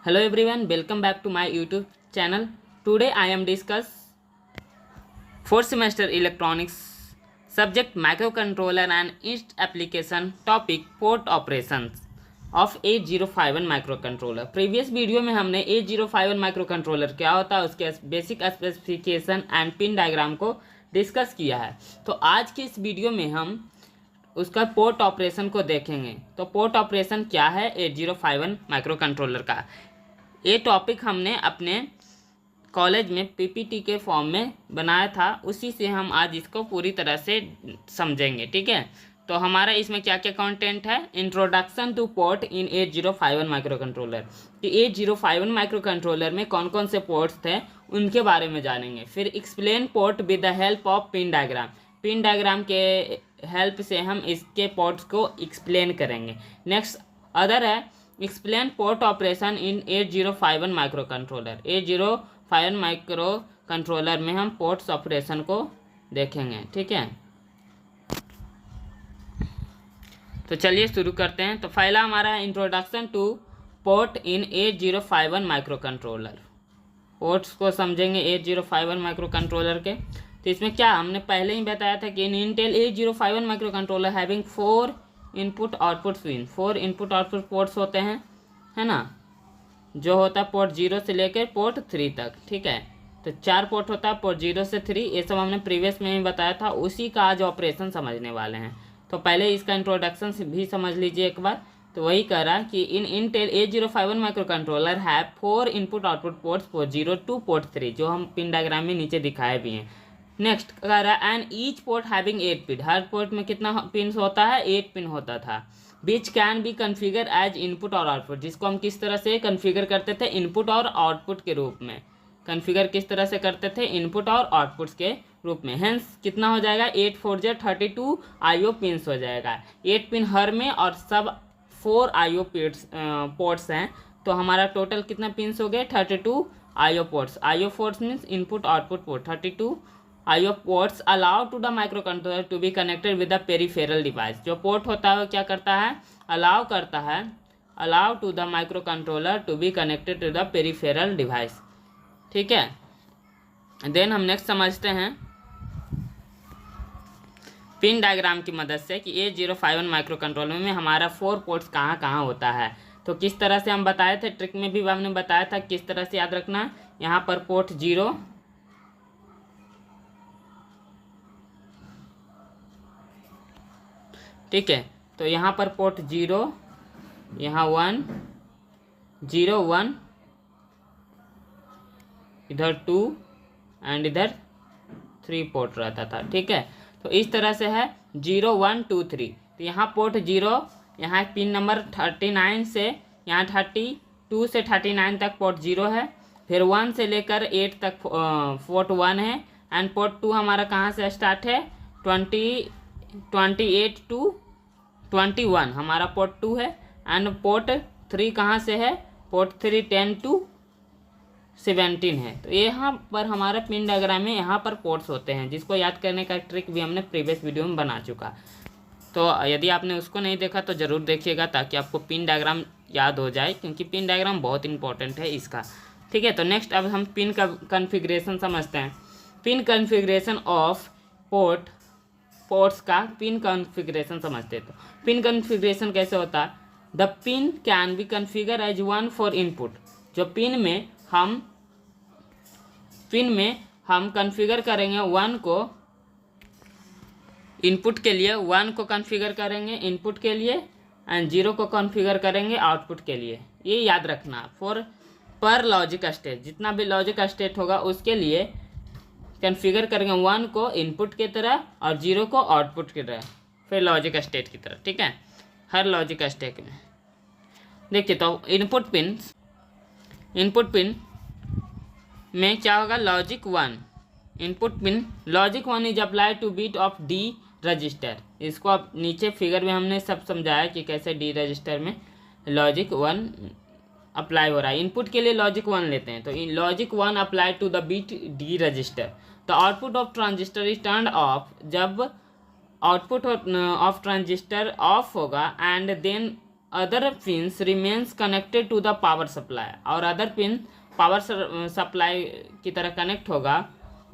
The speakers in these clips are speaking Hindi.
Hello everyone, welcome back to my YouTube channel. Today I am discuss fourth semester electronics subject microcontroller and its application topic port operations of 8051 microcontroller. Previous video में हमने 8051 माइक्रोकंट्रोलर क्या होता है उसके basic specification and pin diagram को डिस्कस किया है। तो आज की इस वीडियो में हम उसका पोर्ट ऑपरेशन को देखेंगे। तो पोर्ट ऑपरेशन क्या है 8051 माइक्रोकंट्रोलर का, ये टॉपिक हमने अपने कॉलेज में पीपीटी के फॉर्म में बनाया था, उसी से हम आज इसको पूरी तरह से समझेंगे। ठीक है, तो हमारा इसमें क्या क्या कंटेंट है। Introduction two port in 8051 microcontroller, कि 8051 माइक्रोकंट्रोलर में कौन कौन से पोर्ट्स थे उनके बारे में जानेंगे। फिर explain port with the help of pin diagram, pin diagram के हेल्प से हम इसके पोर्ट्स को एक्सप्लेन करेंगे। नेक्स्ट अदर है explain port operation in 8051 microcontroller. 8051 microcontroller में हम पोर्ट्स ऑपरेशन को देखेंगे। ठीक है, तो चलिए शुरू करते हैं। तो पहला हमारा introduction two port in 8051 microcontroller. Ports को समझेंगे 8051 माइक्रोकंट्रोलर के। तो इसमें क्या हमने पहले ही बताया था कि in Intel 8051 microcontroller having 4 input output pin, 4 input output ports होते हैं, है ना, जो होता है पोर्ट 0 से लेकर पोर्ट 3 तक। ठीक है, तो 4 पोर्ट होता है पोर्ट 0 से 3, ये सब हमने प्रीवियस में ही बताया था, उसी का आज ऑपरेशन समझने वाले हैं। तो पहले इसका इंट्रोडक्शन भी समझ लीजिए एक बार। तो वही कह रहा कि in Intel 8051 microcontroller have 4 input output ports, port 0 to port 3, जो हम पिन डायग्राम में नीचे दिखाए भी हैं। नेक्स्ट कह रहा है and each port having 8 pin, हर पोर्ट में कितना पिन होता है, 8 पिन होता था। Which can be configure as input और आउटपुट, जिसको हम किस तरह से कन्फिगर करते थे, इनपुट और आउटपुट के रूप में। कन्फिगर किस तरह से करते थे, इनपुट और आउटपुट्स के रूप में। हेंस कितना हो जाएगा, 8 4 जा 32 आईओ पिन्स हो जाएगा। 8 पिन हर में और सब 4 आईओ पोर्ट्स हैं, तो हमारा टोटल कितना पिन्स हो गए, 32 IO ports. IO ports means input output port. 32 IO ports allow to the microcontroller to be connected with the peripheral device। जो पोर्ट होता है वो क्या करता है, अलाउ करता है, allow to the microcontroller to be connected to the peripheral device। ठीक है, देन हम नेक्स्ट समझते हैं पिन डायग्राम की मदद से कि 8051 माइक्रोकंट्रोलर में हमारा 4 पोर्ट्स कहाँ कहाँ होता है। तो किस तरह से हम बताए थे, ट्रिक में भी हमने बताया था किस तरह से याद रखना। यहाँ पर पोर्ट 0, ठीक है, तो यहाँ पर पोर्ट 0, यहाँ 1 0 1, इधर 2 एंड इधर 3 पोर्ट रहता था। ठीक है, तो इस तरह से है 0 1 2 3। तो यहाँ पोर्ट 0, यहाँ पिन नंबर 39 से यहाँ 32 से 39 तक पोर्ट 0 है। फिर 1 से लेकर 8 तक पोर्ट 1 है। एंड पोर्ट 2 हमारा कहाँ से स्टार्ट है, 28 टू 21 हमारा पोर्ट 2 है। एंड पोर्ट 3 कहाँ से है, पोर्ट 3 10 टू 17 है। तो यहाँ पर हमारा पिन डायग्राम में यहाँ पर पोर्ट्स होते हैं, जिसको याद करने का ट्रिक भी हमने प्रीवियस वीडियो में बना चुका। तो यदि आपने उसको नहीं देखा तो ज़रूर देखिएगा, ताकि आपको पिन डायग्राम याद हो जाए, क्योंकि पिन डायग्राम बहुत इंपॉर्टेंट है इसका। ठीक है, तो नेक्स्ट अब हम पिन का कन्फिग्रेशन समझते हैं। पिन कन्फिग्रेशन ऑफ पोर्ट्स का पिन कॉन्फ़िगरेशन समझते हैं। तो पिन कॉन्फ़िगरेशन कैसे होता है, the pin can be configure as 1 for input. जो पिन में हम कॉन्फ़िगर करेंगे 1 को इनपुट के लिए, 1 को कॉन्फ़िगर करेंगे इनपुट के लिए, एंड 0 को कॉन्फ़िगर करेंगे आउटपुट के लिए। ये याद रखना, पर लॉजिक स्टेट, जितना भी लॉजिक स्टेट होगा उसके लिए कॉन्फ़िगर करेंगे 1 को इनपुट की तरह और 0 को आउटपुट की तरह, फिर लॉजिक स्टेट की तरह। ठीक है, हर लॉजिक स्टेट में देखिए। तो इनपुट पिन में क्या होगा, logic 1 input pin, logic 1 is apply to bit of D register. इसको अब नीचे फिगर में हमने सब समझाया कि कैसे डी रजिस्टर में लॉजिक 1 अप्लाई हो रहा है। इनपुट के लिए लॉजिक 1 लेते हैं, तो logic 1 apply to the bit D register. The output of transistor is turn off, जब आउटपुट ऑफ ट्रांजिस्टर ऑफ होगा, and then other pins remains connected to the power supply, और अदर पिन पावर सप्लाई की तरह कनेक्ट होगा।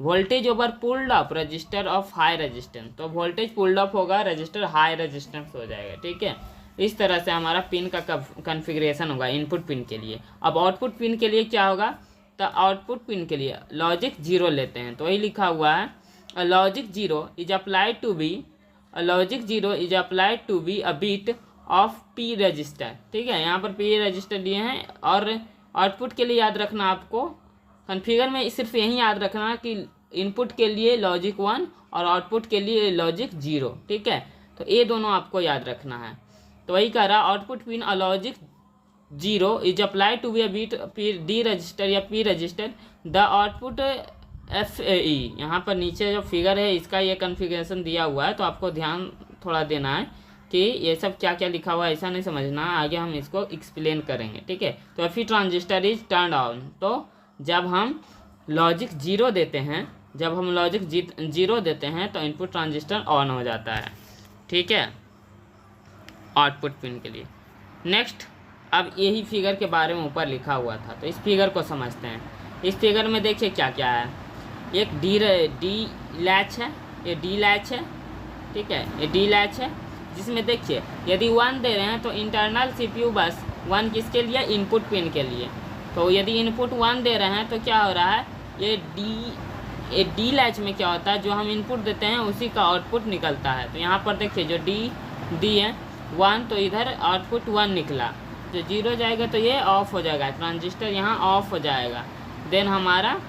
Voltage over pulled up register of high resistance, तो वोल्टेज पुल्ड अप होगा, रजिस्टर हाई रेजिस्टेंस हो जाएगा। ठीक है, इस तरह से हमारा पिन का कॉन्फ़िगरेशन होगा इनपुट पिन के लिए। अब आउटपुट पिन के लिए क्या होगा, तो आउटपुट पिन के लिए लॉजिक 0 लेते हैं, तो वही लिखा हुआ है logic 0 is applied to be a bit of P register. ठीक है, यहाँ पर पी रजिस्टर लिए हैं। और आउटपुट के लिए याद रखना, आपको कॉन्फ़िगर में सिर्फ यही याद रखना कि इनपुट के लिए लॉजिक 1 और आउटपुट के लिए लॉजिक 0। ठीक है, तो ये दोनों आपको याद रखना है। तो वही कह रहा, output pin a logic 0 is apply to be a bit D register या P register the output FAE। यहाँ पर नीचे जो फिगर है इसका ये कॉन्फ़िगरेशन दिया हुआ है, तो आपको ध्यान थोड़ा देना है कि ये सब क्या क्या लिखा हुआ है, ऐसा नहीं समझना, आगे हम इसको एक्सप्लेन करेंगे। ठीक है, तो FE transistor is turn on, तो जब हम लॉजिक 0 देते हैं, तो इनपुट ट्रांजिस्टर ऑन हो जाता है। ठीक है, आउटपुट पिन के लिए। नेक्स्ट, अब यही फिगर के बारे में ऊपर लिखा हुआ था, तो इस फिगर को समझते हैं। इस फिगर में देखिए क्या क्या है, एक डी लैच है, ये डी लैच है। ठीक है, ये डी लैच है, जिसमें देखिए यदि 1 दे रहे हैं तो इंटरनल CPU बस 1 किसके लिए, इनपुट पिन के लिए। तो यदि इनपुट 1 दे रहे हैं तो क्या हो रहा है, ये डी लैच में क्या होता है, जो हम इनपुट देते हैं उसी का आउटपुट निकलता है। तो यहाँ पर देखिए जो डी है 1, तो इधर आउटपुट 1 निकला, जो 0 जाएगा तो ये ऑफ हो जाएगा, ट्रांजिस्टर यहाँ ऑफ हो जाएगा। देन हमारा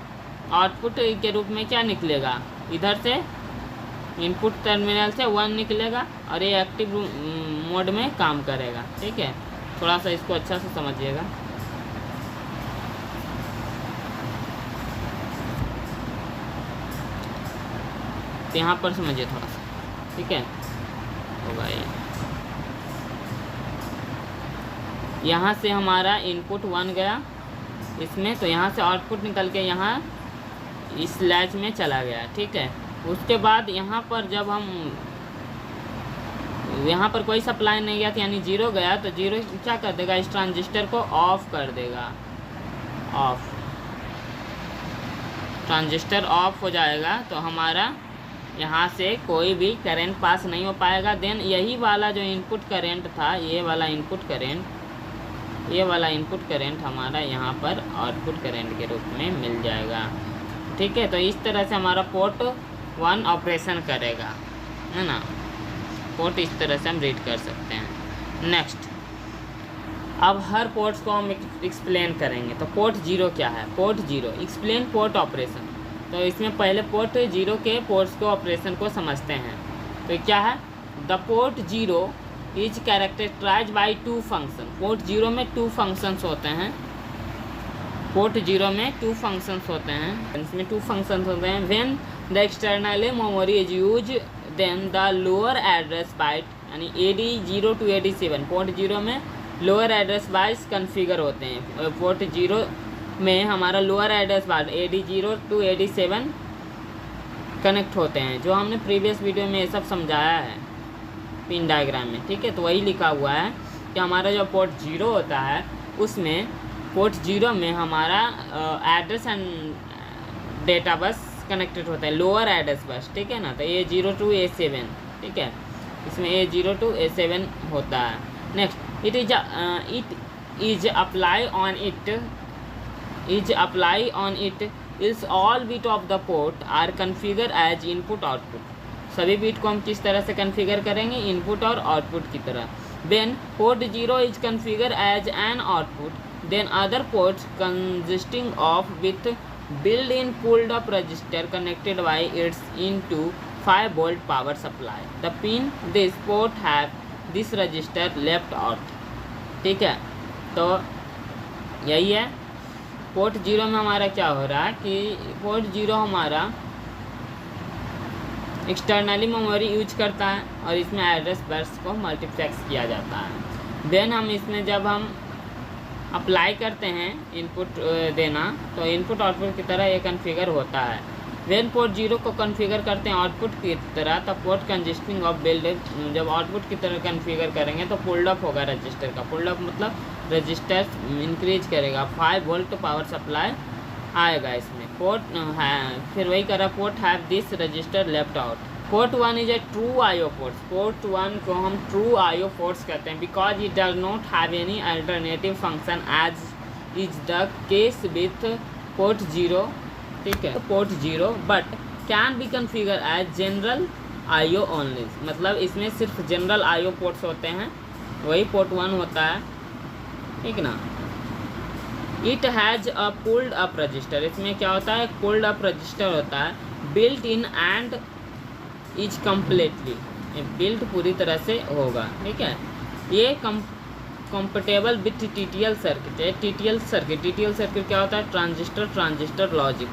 आउटपुट के रूप में क्या निकलेगा, इधर से इनपुट टर्मिनल से 1 निकलेगा और ये एक्टिव मोड में काम करेगा। ठीक है, थोड़ा सा इसको अच्छा से समझिएगा। तो यहाँ पर समझिए थोड़ा सा। ठीक है, तो भाई यहाँ से हमारा इनपुट 1 गया इसमें, तो यहाँ से आउटपुट निकल के यहाँ इस लैच में चला गया। ठीक है, उसके बाद यहाँ पर जब हम यहाँ पर कोई सप्लाई नहीं गया, यानी 0 गया, तो 0 क्या कर देगा, इस ट्रांजिस्टर को ऑफ कर देगा। ऑफ, ट्रांजिस्टर ऑफ हो जाएगा, तो हमारा यहाँ से कोई भी करंट पास नहीं हो पाएगा। देन यही वाला जो इनपुट करंट था, ये वाला इनपुट करंट हमारा यहाँ पर आउटपुट करंट के रूप में मिल जाएगा। ठीक है, तो इस तरह से हमारा पोर्ट 1 ऑपरेशन करेगा, है ना। पोर्ट इस तरह से हम रीड कर सकते हैं। नेक्स्ट, अब हर पोर्ट्स को हम एक्सप्लेन करेंगे। तो पोर्ट 0 क्या है, पोर्ट 0 एक्सप्लेन पोर्ट ऑपरेशन। तो इसमें पहले पोर्ट 0 के पोर्ट्स को ऑपरेशन को समझते हैं। तो क्या है, the port 0 is characterized by 2 function. Port 0 में 2 फंक्शंस होते हैं। पोर्ट 0 में 2 फंक्शंस होते हैं, इसमें 2 फंक्शंस होते हैं। When the external memory is use then the lower address byte, यानी AD0 to AD7। पोर्ट 0 में लोअर एड्रेस बाइट्स कन्फिगर होते हैं। पोर्ट 0 में हमारा lower address byte AD0 to AD7 connect होते हैं, जो हमने प्रीवियस वीडियो में ये सब समझाया है पिन डायग्राम में। ठीक है, तो वही लिखा हुआ है कि हमारा जो पोर्ट 0 होता है, उसमें पोर्ट 0 में हमारा address and data bus connected होता है, लोअर एड्रेस बस। ठीक है ना, तो A0 to A7। ठीक है, इसमें A0 to A7 होता है। Next, it is apply on it is all bit of the port are configure as input output. सभी बिट को हम किस तरह से कन्फिगर करेंगे, इनपुट और आउटपुट की तरह। Then port 0 is configure as an output, then other ports consisting of with built-in pulled-up register connected by its into 5 volt power supply. The pin this port have this register left out. ठीक है, तो यही है। पोर्ट 0 में हमारा क्या हो रहा है कि पोर्ट 0 हमारा एक्सटर्नली मेमोरी यूज करता है और इसमें एड्रेस बस को मल्टीप्लेक्स किया जाता है। देन हम इसमें जब हम अप्लाई करते हैं इनपुट देना, तो इनपुट आउटपुट की तरह ये कन्फिगर होता है। वेन पोर्ट 0 को कॉन्फ़िगर करते हैं आउटपुट की तरह, तो पोर्ट कंजिस्टिंग ऑफ बिल्ड, जब आउटपुट की तरह कॉन्फ़िगर करेंगे तो पुल्ड अप होगा रजिस्टर का। पुल्ड अप मतलब रजिस्टर इंक्रीज करेगा, 5 वोल्ट पावर सप्लाई आएगा इसमें। पोर्ट है, फिर वही करा, port have this register left out. Port 1 is a true IO ports. Port 1 को हम ट्रू आईओ पोर्ट्स कहते हैं because it does not have any alternative function as is the case with port 0, ठीक है। तो port 0 but can be configure as general IO only, मतलब इसमें सिर्फ जनरल आईओ पोर्ट्स होते हैं, वही पोर्ट 1 होता है, ठीक ना। It has a pulled up register, इसमें क्या होता है, पुल्ड अप रजिस्टर होता है। Built in and is completely, built पूरी तरह से होगा, ठीक है। ये कंपेटेबल विथ टीटीएल सर्किट है। टीटीएल सर्किट क्या होता है, ट्रांजिस्टर लॉजिक।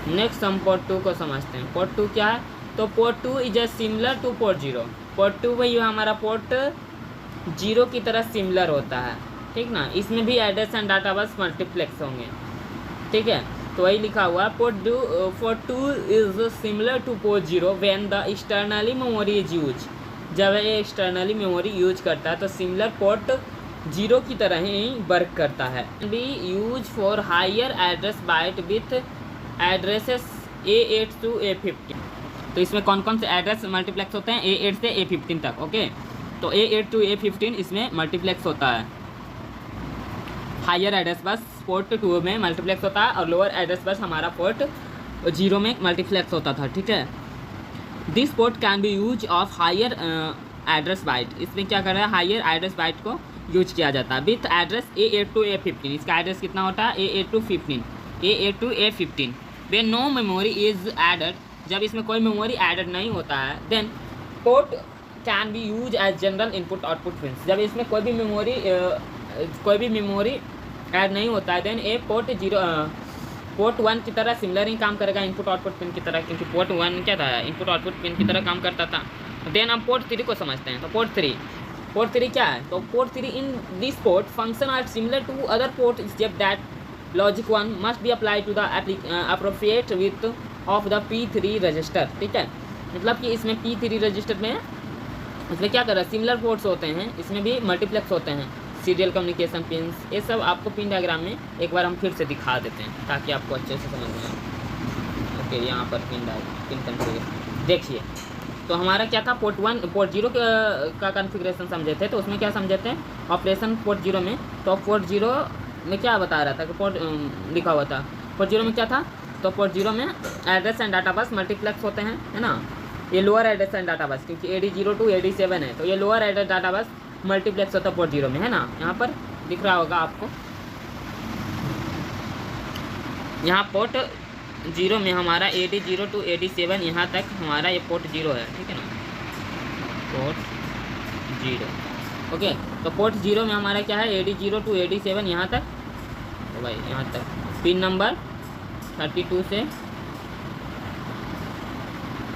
नेक्स्ट हम पोर्ट 2 को समझते हैं। पोर्ट 2 क्या है, तो port 2 is a similar two port 0। Port 2 वही हमारा पोर्ट 0 की तरह सिमिलर होता है, ठीक ना। इसमें भी एड्रेस एंड डाटा बस मल्टीप्लेक्स होंगे, ठीक है। तो वही लिखा हुआ है, port 2 is similar two port 0 when the externally memory is use. जब ये एक्सटर्नली मेमोरी यूज करता है तो सिमिलर पोर्ट 0 की तरह ही वर्क करता है। Be use for higher address byte with addresses A8 to A15। तो इसमें कौन कौन से एड्रेस मल्टीप्लेक्स होते हैं, A8 से A15 तक, ओके। तो A8 to A15 इसमें मल्टीप्लेक्स होता है। हायर एड्रेस बस पोर्ट 2 में मल्टीप्लेक्स होता है और लोअर एड्रेस बस हमारा पोर्ट 0 में मल्टीप्लेक्स होता था, ठीक है। This port can be use of higher address byte, इसमें क्या कर रहा है, हायर एड्रेस बाइट को यूज किया जाता है with address A8 to A15। इसका एड्रेस कितना होता है, A8 to 15, A8 to A15। When no memory is added, जब इसमें कोई मेमोरी एडेड नहीं होता है, then port can be use as general input output pins. जब इसमें कोई भी मेमोरी ऐड नहीं होता है, देन ए पोर्ट 1 की तरह सिमिलर ही काम करेगा इनपुट आउटपुट पिन की तरह, क्योंकि पोर्ट 1 क्या था, इनपुट आउटपुट पिन की तरह काम करता था। देन हम पोर्ट 3 को समझते हैं। तो पोर्ट 3 क्या है, तो port 3 in this port function are similar to other port except that logic 1 must be apply to the appropriate with of the P3 register, ठीक है। मतलब कि इसमें P3 रजिस्टर में इसमें क्या कर रहा है, सिमिलर पोर्ट्स होते हैं, इसमें भी मल्टीप्लेक्स होते हैं, सीरियल कम्युनिकेशन पिन्स, ये सब आपको पिन डायग्राम में एक बार हम फिर से दिखा देते हैं ताकि आपको अच्छे से समझ में आए। ओके, यहाँ पर पिन कन्फिगरेशन देखिए। तो हमारा क्या था, पोर्ट 0 का कन्फिग्रेशन समझे थे, तो उसमें क्या समझे थे, ऑपरेशन पोर्ट 0 में। तो पोर्ट 0 में क्या बता रहा था कि पोर्ट लिखा हुआ था, पोर्ट 0 में क्या था, तो पोर्ट 0 में एड्रेस एंड डाटा बस मल्टीप्लेक्स होते हैं, है ना। ये लोअर एड्रेस एंड डाटा बस, क्योंकि AD0 to AD7 है, तो ये लोअर एड्रेस डाटा बस मल्टीप्लेक्स होता है पोर्ट 0 में, है ना। यहाँ पर दिख रहा होगा आपको, यहाँ पोर्ट 0 में हमारा AD0 to AD7 यहाँ तक हमारा ये पोर्ट 0 है, ठीक है ना, पोर्ट 0, ओके। तो पोर्ट 0 में हमारा क्या है, AD0 to AD7 यहाँ तक, तो भाई यहाँ तक पिन नंबर 32 से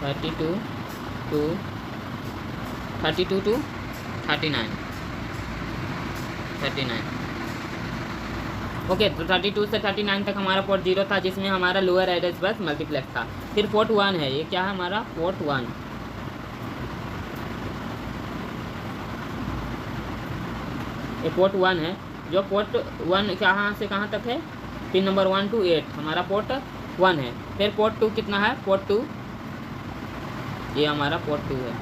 32 to 39, ओके। तो 32 से 39 तक हमारा पोर्ट 0 था, जिसमें हमारा लोअर एड्रेस बस मल्टीप्लेक्स था। फिर पोर्ट 1 है, ये क्या है हमारा, पोर्ट 1, ये पोर्ट 1 है। जो पोर्ट 1 कहाँ से कहाँ तक है, पिन नंबर 1 to 8 हमारा पोर्ट 1 है। फिर पोर्ट 2 कितना है, पोर्ट 2, ये हमारा पोर्ट 2 है,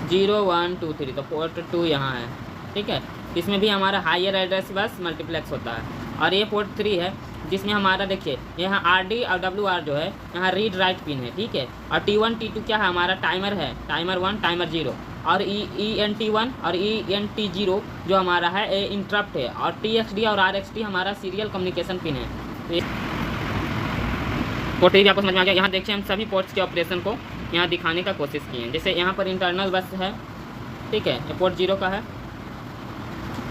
0 1 2 3, तो पोर्ट 2 यहाँ है, ठीक है। इसमें भी हमारा हायर एड्रेस बस मल्टीप्लेक्स होता है। और ये पोर्ट 3 है, जिसमें हमारा देखिए यहाँ RD और WR जो है यहाँ रीड राइट पिन है, ठीक है। और T1 T2 क्या है, हमारा टाइमर है, टाइमर 1 टाइमर 0, और ENT1 और ENT0 जो हमारा है इंटरप्ट है, और TXD और RXD हमारा सीरियल कम्युनिकेशन पिन है। तो पोर्ट 3 आपको समझ में आ गया। यहाँ देखिए हम सभी पोर्ट्स के ऑपरेशन को यहाँ दिखाने का कोशिश किए हैं। जैसे यहाँ पर इंटरनल बस है, ठीक है, ये पोर्ट 0 का है।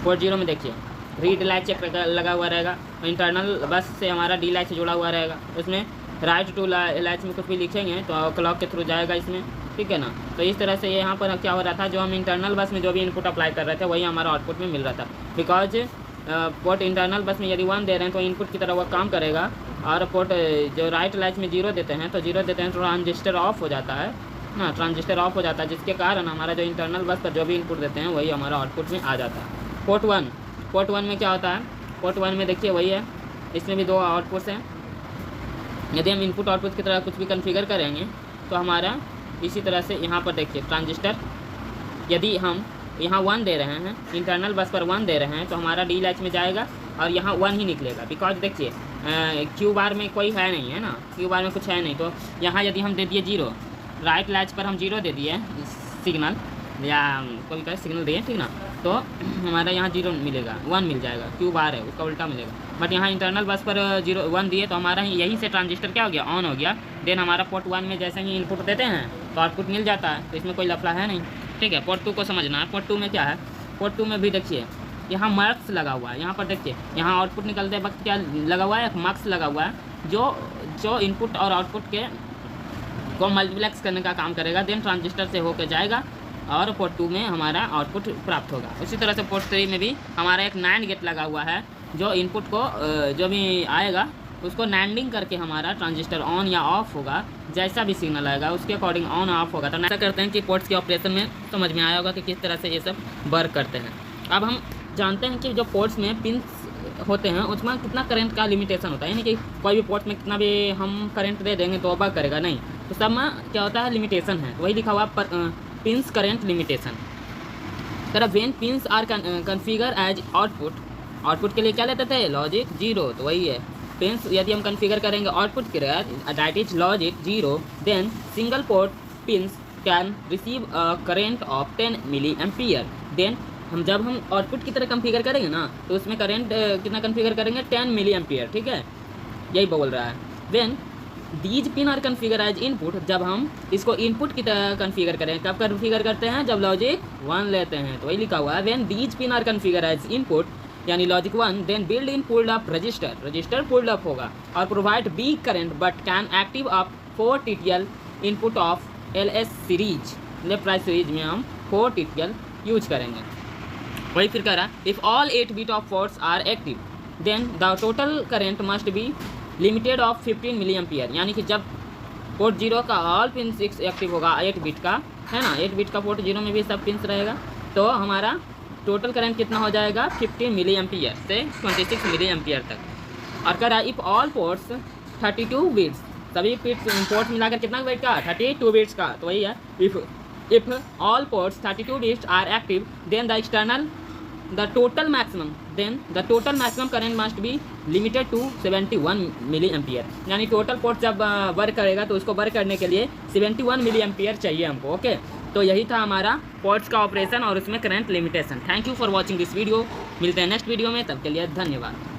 पोर्ट 0 में देखिए रीड लाइट चेक लगा हुआ रहेगा, इंटरनल बस से हमारा D लाइट से जुड़ा हुआ रहेगा। उसमें राइट टू लाइट में कुछ भी लिखेंगे तो क्लॉक के थ्रू जाएगा इसमें, ठीक है ना। तो इस तरह से ये यहाँ पर क्या हो रहा था, जो हम इंटरनल बस में जो भी इनपुट अप्लाई कर रहे थे वही हमारा आउटपुट में मिल रहा था, बिकॉज पोर्ट इंटरनल बस में यदि 1 दे रहे हैं तो इनपुट की तरह वो काम करेगा, और पोर्ट जो राइट लैच में 0 देते हैं तो 0 देते हैं तो ट्रांजिस्टर ऑफ हो जाता है ना, ट्रांजिस्टर ऑफ हो जाता है, जिसके कारण हमारा जो इंटरनल बस पर जो भी इनपुट देते हैं वही हमारा आउटपुट में आ जाता है। पोर्ट 1 में क्या होता है, पोर्ट 1 में देखिए वही है, इसमें भी 2 आउटपुट्स हैं। यदि हम इनपुट आउटपुट की तरह कुछ भी कॉन्फ़िगर करेंगे तो हमारा इसी तरह से यहाँ पर देखिए ट्रांजिस्टर, यदि हम यहाँ 1 दे रहे हैं, इंटरनल बस पर 1 दे रहे हैं तो हमारा डी लैच में जाएगा और यहाँ 1 ही निकलेगा, बिकॉज देखिए क्यू बार में कोई है नहीं है ना, क्यू बार में कुछ है नहीं, तो यहाँ यदि हम दे दिए 0, राइट लैच पर हम 0 दे दिए सिग्नल या कोई का सिग्नल दिए, ठीक ना, तो हमारा यहाँ 0 मिलेगा, 1 मिल जाएगा, क्यू बार है उसका उल्टा मिलेगा। बट यहाँ इंटरनल बस पर 1 दिए तो हमारा यही से ट्रांजिस्टर क्या हो गया, ऑन हो गया। देन हमारा पोर्ट 1 में जैसे ही इनपुट देते हैं तो आउटपुट मिल जाता है, तो इसमें कोई लफड़ा है नहीं, ठीक है। पोर्ट 2 को समझना है। पोर्ट 2 में क्या है, पोर्ट 2 में भी देखिए यहाँ मार्क्स लगा हुआ है, यहाँ पर देखिए यहाँ आउटपुट निकलते वक्त क्या लगा हुआ है, एक मार्क्स लगा हुआ है जो इनपुट और आउटपुट के को मल्टीप्लेक्स करने का काम करेगा। देन ट्रांजिस्टर से होकर जाएगा और पोर्ट 2 में हमारा आउटपुट प्राप्त होगा। उसी तरह से पोर्ट 3 में भी हमारा एक NAND गेट लगा हुआ है, जो इनपुट को जो भी आएगा उसको नैंडिंग करके हमारा ट्रांजिस्टर ऑन या ऑफ होगा, जैसा भी सिग्नल आएगा उसके अकॉर्डिंग ऑन ऑफ होगा। तो ऐसा करते हैं कि पोर्ट्स के ऑपरेशन में समझ में आया होगा कि किस तरह से ये सब वर्क करते हैं। अब हम जानते हैं कि जो पोर्ट्स में पिंस होते हैं उसमें कितना करंट का लिमिटेशन होता है, यानी कि कोई भी पोर्ट में कितना भी हम करंट दे देंगे तो वर्क करेगा नहीं, तो सब में क्या होता है, लिमिटेशन है। वही लिखा हुआ पिंस करंट लिमिटेशन। तरह when pins are configure as output के लिए क्या लेते थे, लॉजिक 0, तो वही है पिंस यदि हम कन्फिगर करेंगे आउटपुट के लिए that is logic 0, then single port pins can receive current of 10 milliampere. Then जब हम आउटपुट की तरह कन्फिगर करेंगे ना तो उसमें करंट कितना कन्फिगर करेंगे, 10 मिली एम्पियर, ठीक है, यही बोल रहा है। Then these pin are configure as input, जब हम इसको इनपुट की तरह कन्फिगर करें, कब कन्फिगर करते हैं, जब लॉजिक 1 लेते हैं, तो वही लिखा हुआ है when these pin are configure as input यानी logic 1, then build in pulled up register pulled up होगा और provide be current but can active up 4 TTL input of LS series, left right series में हम 4 TTL यूज करेंगे। वही फिर कह रहा if all 8 bit of ports are active then the total current must be limited of 15 milliampere, यानी कि जब पोर्ट 0 का ऑल पिन 6 एक्टिव होगा 8 बिट का, है ना, 8 बिट का पोर्ट 0 में भी सब पिंस रहेगा, तो हमारा टोटल करंट कितना हो जाएगा, 15 मिली एम्पियर से 26 मिली एम्पियर तक। और कह रहा इफ़ ऑल पोर्ट्स 32 बिट्स, सभी पोर्ट्स मिलाकर कितना बिट का, 32 बिट्स का, तो वही है if all ports 32 bits are active then the total maximum current must be limited to 71 milliampere, यानी टोटल पोर्ट जब वर्क करेगा तो उसको वर्क करने के लिए 71 मिली एम्पियर चाहिए हमको। ओके, तो यही था हमारा पोर्ट्स का ऑपरेशन और उसमें current limitation. Thank you for watching this video, मिलते हैं नेक्स्ट वीडियो में, तब के लिए धन्यवाद।